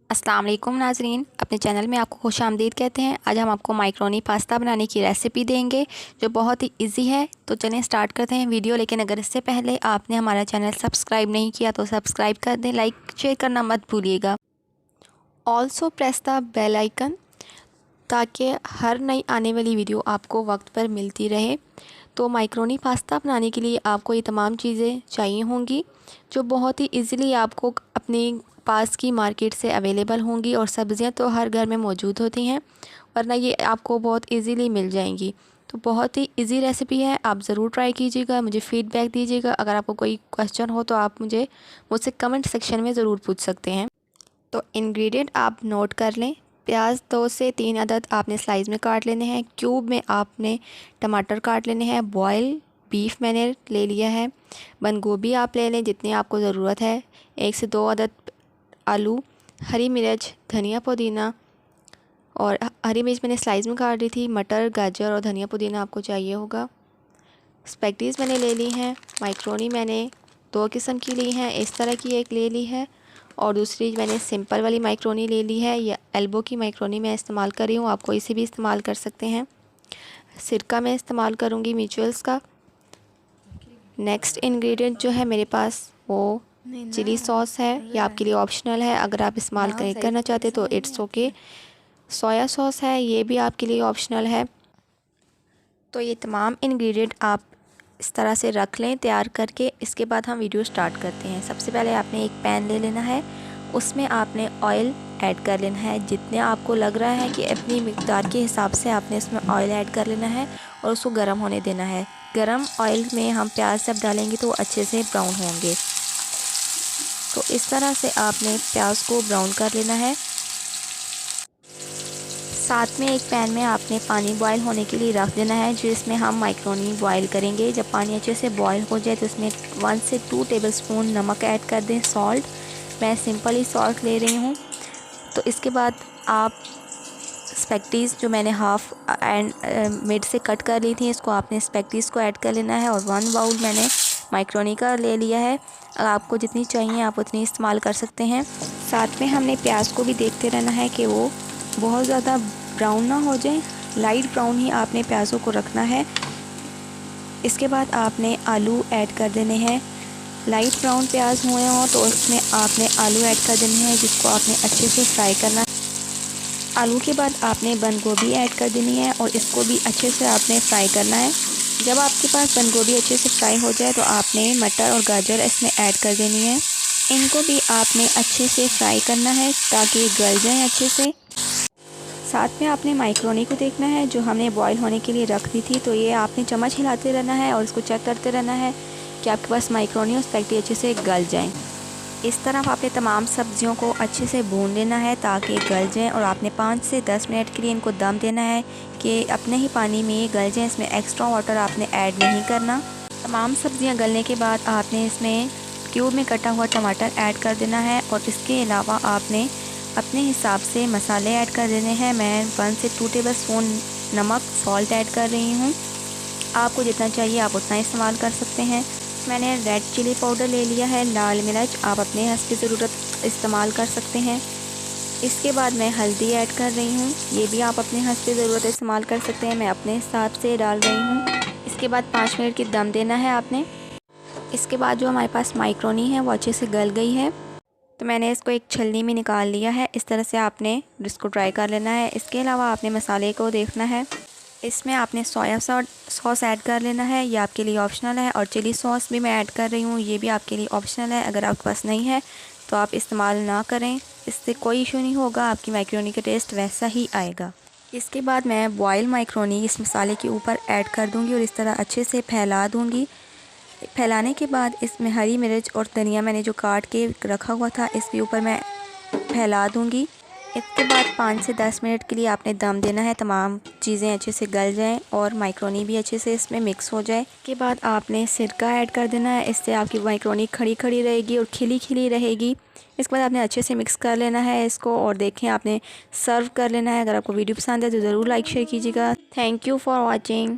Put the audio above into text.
अस्सलाम वालेकुम नाजरीन, अपने चैनल में आपको खुशामदीद कहते हैं। आज हम आपको माइक्रोनी पास्ता बनाने की रेसिपी देंगे जो बहुत ही इजी है। तो चलें स्टार्ट करते हैं वीडियो। लेकिन अगर इससे पहले आपने हमारा चैनल सब्सक्राइब नहीं किया तो सब्सक्राइब कर दें, लाइक शेयर करना मत भूलिएगा। Also press the bell icon ताकि हर नई आने वाली वीडियो आपको वक्त पर मिलती रहे। तो माइक्रोनी पास्ता बनाने के लिए आपको ये तमाम चीज़ें चाहिए होंगी जो बहुत ही ईज़िली आपको अपनी पास की मार्केट से अवेलेबल होंगी। और सब्ज़ियां तो हर घर में मौजूद होती हैं, वरना ये आपको बहुत इजीली मिल जाएंगी। तो बहुत ही इजी रेसिपी है, आप ज़रूर ट्राई कीजिएगा, मुझे फ़ीडबैक दीजिएगा। अगर आपको कोई क्वेश्चन हो तो आप मुझसे कमेंट सेक्शन में ज़रूर पूछ सकते हैं। तो इंग्रेडिएंट आप नोट कर लें। प्याज 2 से 3 अदद आपने स्लाइस में काट लेने हैं। क्यूब में आपने टमाटर काट लेने हैं। बॉयल बीफ मैंने ले लिया है। बंद गोभी आप ले लें जितनी आपको ज़रूरत है। 1 से 2 अदद आलू, हरी मिर्च, धनिया पुदीना, और हरी मिर्च मैंने स्लाइस में काट ली थी। मटर, गाजर और धनिया पुदीना आपको चाहिए होगा। स्पैगेटीज़ मैंने ले ली हैं। माइक्रोनी मैंने 2 किस्म की ली हैं, इस तरह की एक ले ली है और दूसरी मैंने सिंपल वाली माइक्रोनी ले ली है। या एल्बो की माइक्रोनी मैं इस्तेमाल कर रही हूँ, आप कोई सी भी इस्तेमाल कर सकते हैं। सिरका मैं इस्तेमाल करूँगी म्यूचुअल्स का। नेक्स्ट इंग्रेडिएंट जो है मेरे पास वो चिली सॉस है। ये आपके लिए ऑप्शनल है, अगर आप इस्तेमाल करना चाहते तो इट्स ओके। सोया सॉस है, ये भी आपके लिए ऑप्शनल है। तो ये तमाम इंग्रेडिएंट आप इस तरह से रख लें तैयार करके। इसके बाद हम वीडियो स्टार्ट करते हैं। सबसे पहले आपने एक पैन ले लेना है, उसमें आपने ऑयल ऐड कर लेना है। जितने आपको लग रहा है कि अपनी मिक़दार के हिसाब से आपने इसमें ऑयल ऐड कर लेना है और उसको गर्म होने देना है। गर्म ऑयल में हम प्याज जब डालेंगे तो वो अच्छे से ब्राउन होंगे। तो इस तरह से आपने प्याज को ब्राउन कर लेना है। साथ में एक पैन में आपने पानी बॉयल होने के लिए रख देना है, जिसमें हम माइक्रोनी बॉयल करेंगे। जब पानी अच्छे से बॉयल हो जाए तो उसमें 1 से 2 टेबलस्पून नमक ऐड कर दें। सॉल्ट, मैं सिंपल ही सॉल्ट ले रही हूँ। तो इसके बाद आप स्पैगेटीज़ जो मैंने हाफ़ एंड मिड से कट कर ली थी, इसको आपने स्पैगेटीज़ को ऐड कर लेना है। और 1 बाउल मैंने माइक्रोनी का ले लिया है। अगर आपको जितनी चाहिए आप उतनी इस्तेमाल कर सकते हैं। साथ में हमने प्याज को भी देखते रहना है कि वो बहुत ज़्यादा ब्राउन ना हो जाए, लाइट ब्राउन ही आपने प्याज़ों को रखना है। इसके बाद आपने आलू ऐड कर देने हैं। लाइट ब्राउन प्याज हुए हों तो उसमें आपने आलू ऐड कर देने हैं, जिसको आपने अच्छे से फ्राई करना है। आलू के बाद आपने बंद गोभी ऐड कर देनी है और इसको भी अच्छे से आपने फ्राई करना है। जब आपके पास बंद गोभी अच्छे से फ्राई हो जाए तो आपने मटर और गाजर इसमें ऐड कर देनी है। इनको भी आपने अच्छे से फ्राई करना है ताकि गल जाएं अच्छे से। साथ में आपने माइक्रोनी को देखना है जो हमने बॉईल होने के लिए रख दी थी। तो ये आपने चम्मच हिलाते रहना है और इसको चेक करते रहना है कि आपके पास माइक्रोनी और स्पैगेटी अच्छे से गल जाएं। इस तरह आपने तमाम सब्जियों को अच्छे से भून लेना है ताकि गल जाएं। और आपने 5 से 10 मिनट के लिए इनको दम देना है कि अपने ही पानी में ये गल जाएं। इसमें एक्स्ट्रा वाटर आपने ऐड नहीं करना। तमाम सब्जियां गलने के बाद आपने इसमें क्यूब में कटा हुआ टमाटर ऐड कर देना है। और इसके अलावा आपने अपने हिसाब से मसाले ऐड कर देने हैं। मैं 1 से 2 टेबलस्पून नमक सॉल्ट ऐड कर रही हूँ। आपको जितना चाहिए आप उतना इस्तेमाल कर सकते हैं। मैंने रेड चिली पाउडर ले लिया है, लाल मिर्च आप अपने हस्ब की ज़रूरत इस्तेमाल कर सकते हैं। इसके बाद मैं हल्दी ऐड कर रही हूँ, ये भी आप अपने हस्ब की ज़रूरत इस्तेमाल कर सकते हैं, मैं अपने हिसाब से डाल रही हूँ। इसके बाद 5 मिनट की दम देना है आपने। इसके बाद जो हमारे पास माइक्रोनी है वो अच्छे से गल गई है, तो मैंने इसको एक छलनी में निकाल लिया है। इस तरह से आपने इसको ट्राई कर लेना है। इसके अलावा आपने मसाले को देखना है, इसमें आपने सोया सॉस ऐड कर लेना है, ये आपके लिए ऑप्शनल है। और चिली सॉस भी मैं ऐड कर रही हूँ, ये भी आपके लिए ऑप्शनल है। अगर आपके पास नहीं है तो आप इस्तेमाल ना करें, इससे कोई इशू नहीं होगा, आपकी माइक्रोनी का टेस्ट वैसा ही आएगा। इसके बाद मैं बॉयल माइक्रोनी इस मसाले के ऊपर ऐड कर दूँगी और इस तरह अच्छे से फैला दूँगी। फैलाने के बाद इसमें हरी मिर्च और धनिया मैंने जो काट के रखा हुआ था इसके ऊपर मैं फैला दूंगी। इसके बाद 5 से 10 मिनट के लिए आपने दम देना है, तमाम चीज़ें अच्छे से गल जाएं और माइक्रोनी भी अच्छे से इसमें मिक्स हो जाए। के बाद आपने सिरका ऐड कर देना है, इससे आपकी माइक्रोनी खड़ी खड़ी रहेगी और खिली खिली रहेगी। इसके बाद आपने अच्छे से मिक्स कर लेना है इसको और देखें आपने सर्व कर लेना है। अगर आपको वीडियो पसंद है तो ज़रूर लाइक शेयर कीजिएगा। Thank you for watching.